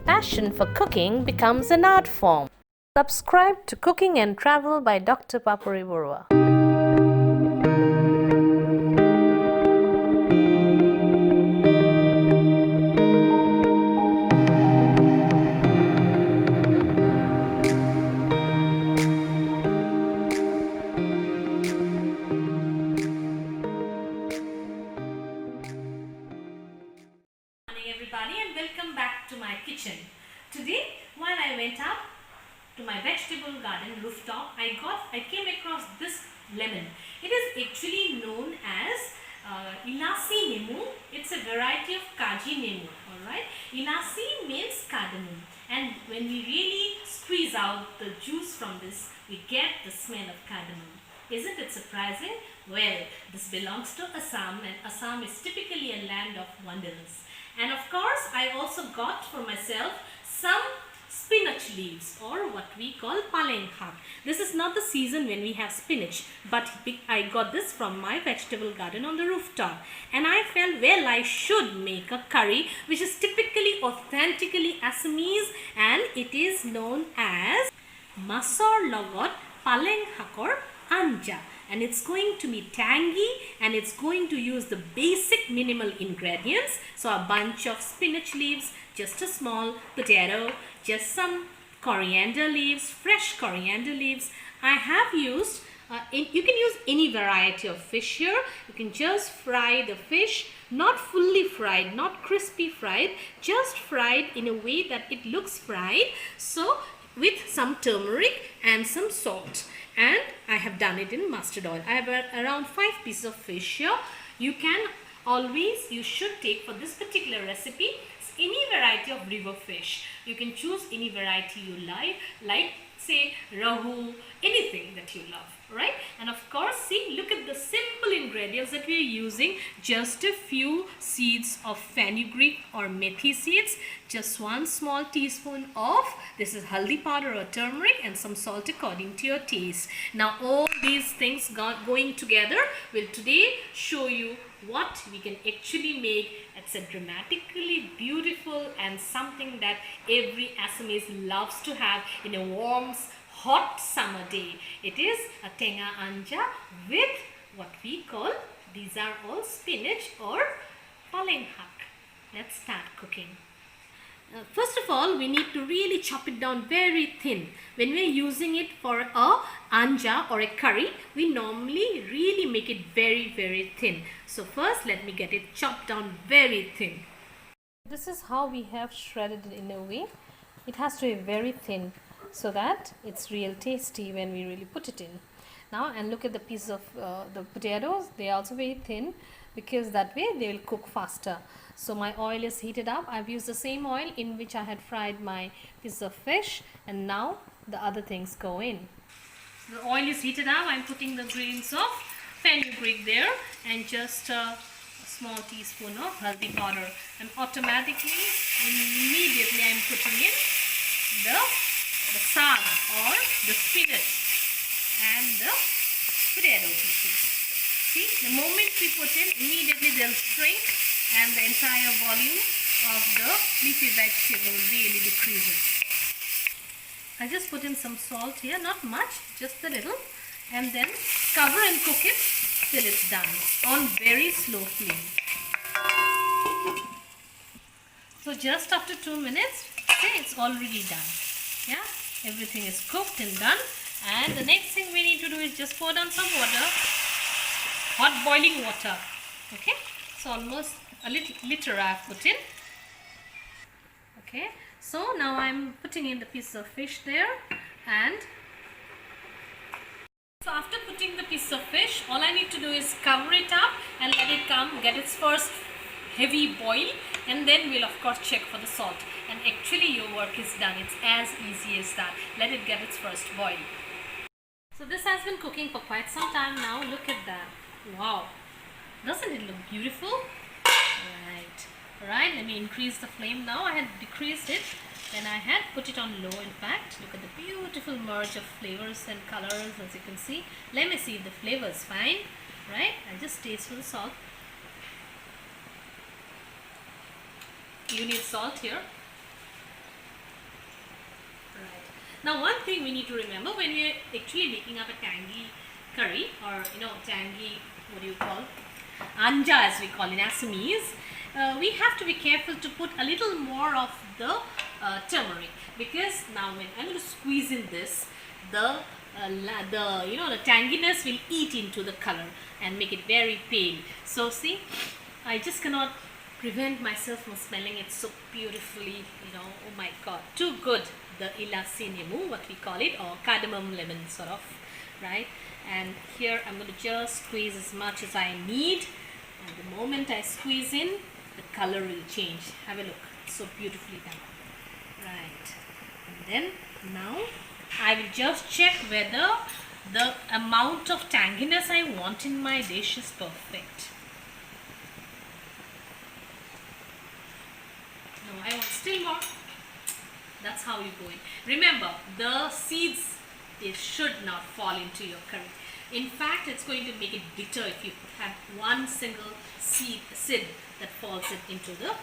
passion for cooking becomes an art form. Subscribe to Cooking and Travel by Dr. Papuri Borua. Everybody, and welcome back to my kitchen. Today, while I went up to my vegetable garden rooftop, I came across this lemon. It is actually known as Ilasi Nemu. It's a variety of Kaji Nemu. Alright, Ilasi means cardamom, and when we really squeeze out the juice from this, we get the smell of cardamom. Isn't it surprising? Well, this belongs to Assam, and Assam is typically a land of wonders. And of course, I also got for myself some spinach leaves, or what we call Paleng. This is not the season when we have spinach, but I got this from my vegetable garden on the rooftop. And I felt, well, I should make a curry which is typically, authentically Assamese, and it is known as Maas or Logot Paleng Xaakor Anja. And it's going to be tangy, and it's going to use the basic minimal ingredients. So a bunch of spinach leaves, just a small potato, just some coriander leaves, fresh coriander leaves. I have used, you can use any variety of fish here. You can just fry the fish, not fully fried, not crispy fried, just fried in a way that it looks fried. So with some turmeric and some salt. And I have done it in mustard oil. I have around 5 pieces of fish here. You should take for this particular recipe any variety of river fish. You can choose any variety you like say rahu, anything that you love, right? And of course, see, look at the simple ingredients that we are using. Just a few seeds of fenugreek or methi seeds, just 1 small teaspoon of this is haldi powder or turmeric, and some salt according to your taste. Now all these things going together will today show you what we can actually make. It's a dramatically beautiful and something that every Assamese loves to have in a warm, hot summer day. It is a tenga anja with what we call, these are all spinach or paleng. Let's start cooking. First of all, we need to really chop it down very thin. When we are using it for a anja or a curry, we normally really make it very, very thin. So first, let me get it chopped down very thin. This is how we have shredded it in a way. It has to be very thin so that it's real tasty when we really put it in. Now, and look at the piece of the potatoes. They are also very thin, because that way they will cook faster. So my oil is heated up. I've used the same oil in which I had fried my piece of fish, and now the other things go in. The oil is heated up. I'm putting the grains of fenugreek there, and just a small teaspoon of haldi powder, and automatically, immediately I'm putting in the saag or the spinach and the potato pieces. See, the moment we put in, immediately they'll shrink, and the entire volume of the leafy vegetable really decreases. I just put in some salt here, not much, just a little, and then cover and cook it till it's done on very slow flame. So just after 2 minutes, okay, it's already done. Yeah, everything is cooked and done. And the next thing we need to do is just pour down some water, hot boiling water. Okay, so almost a liter I've put in. Okay, so now I'm putting in the piece of fish there, and so after putting the piece of fish, all I need to do is cover it up and let it get its first heavy boil, and then we'll of course check for the salt, and actually your work is done. It's as easy as that. Let it get its first boil. So this has been cooking for quite some time now. Look at that. Wow, doesn't it look beautiful? Alright, let me increase the flame now. I had decreased it when I had put it on low. In fact, look at the beautiful merge of flavors and colors, as you can see. Let me see if the flavor is fine. Right, I just taste for the salt. You need salt here. Now one thing we need to remember when we are actually making up a tangy curry, or tangy, what do you call, anja as we call in Assamese, we have to be careful to put a little more of the turmeric, because now when I'm going to squeeze in this, the tanginess will eat into the color and make it very pale. So see, I just cannot prevent myself from smelling it so beautifully, oh my god, too good. The ilasi nemu, what we call it, or cardamom lemon sort of, right? And here I'm going to just squeeze as much as I need, and the moment I squeeze in, the color will change. Have a look, it's so beautifully done, right? And then now I will just check whether the amount of tanginess I want in my dish is perfect. No, I want still more. That's how you go in. Remember, the seeds, they should not fall into your curry. In fact, it's going to make it bitter if you have one single seed that falls into the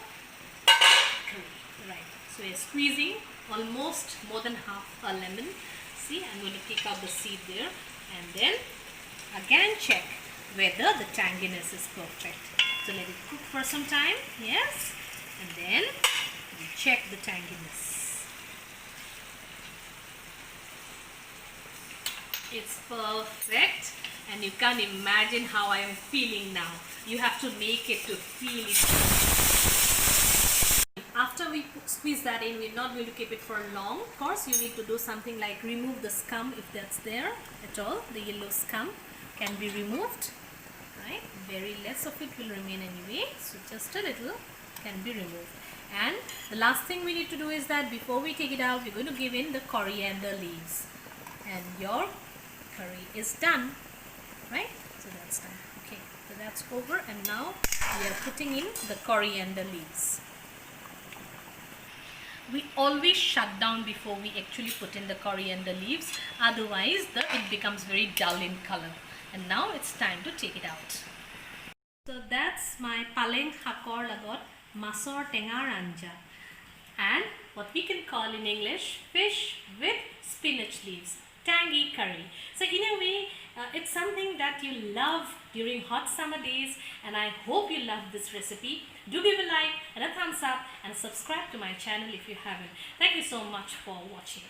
curry. Right. So we're squeezing almost more than half a lemon. See, I'm going to take out the seed there, and then again check whether the tanginess is perfect. So let it cook for some time. Yes. And then we check the tanginess. It's perfect, and you can't imagine how I am feeling now. You have to make it to feel it. After we squeeze that in, we're not going to keep it for long. Of course, you need to do something like remove the scum if that's there at all. The yellow scum can be removed, right? Very less of it will remain anyway, so just a little can be removed. And the last thing we need to do is that before we take it out, we're going to give in the coriander leaves, and your curry is done, right? So that's done. Okay, so that's over, and now we are putting in the coriander leaves. We always shut down before we actually put in the coriander leaves, otherwise it becomes very dull in color. And now it's time to take it out. So that's my Paleng, Xaakor, Logot, Maas or tengar anja, and what we can call in English fish with spinach leaves, tangy curry. So in a way, it's something that you love during hot summer days, and I hope you love this recipe. Do give a like and a thumbs up, and subscribe to my channel if you haven't. Thank you so much for watching.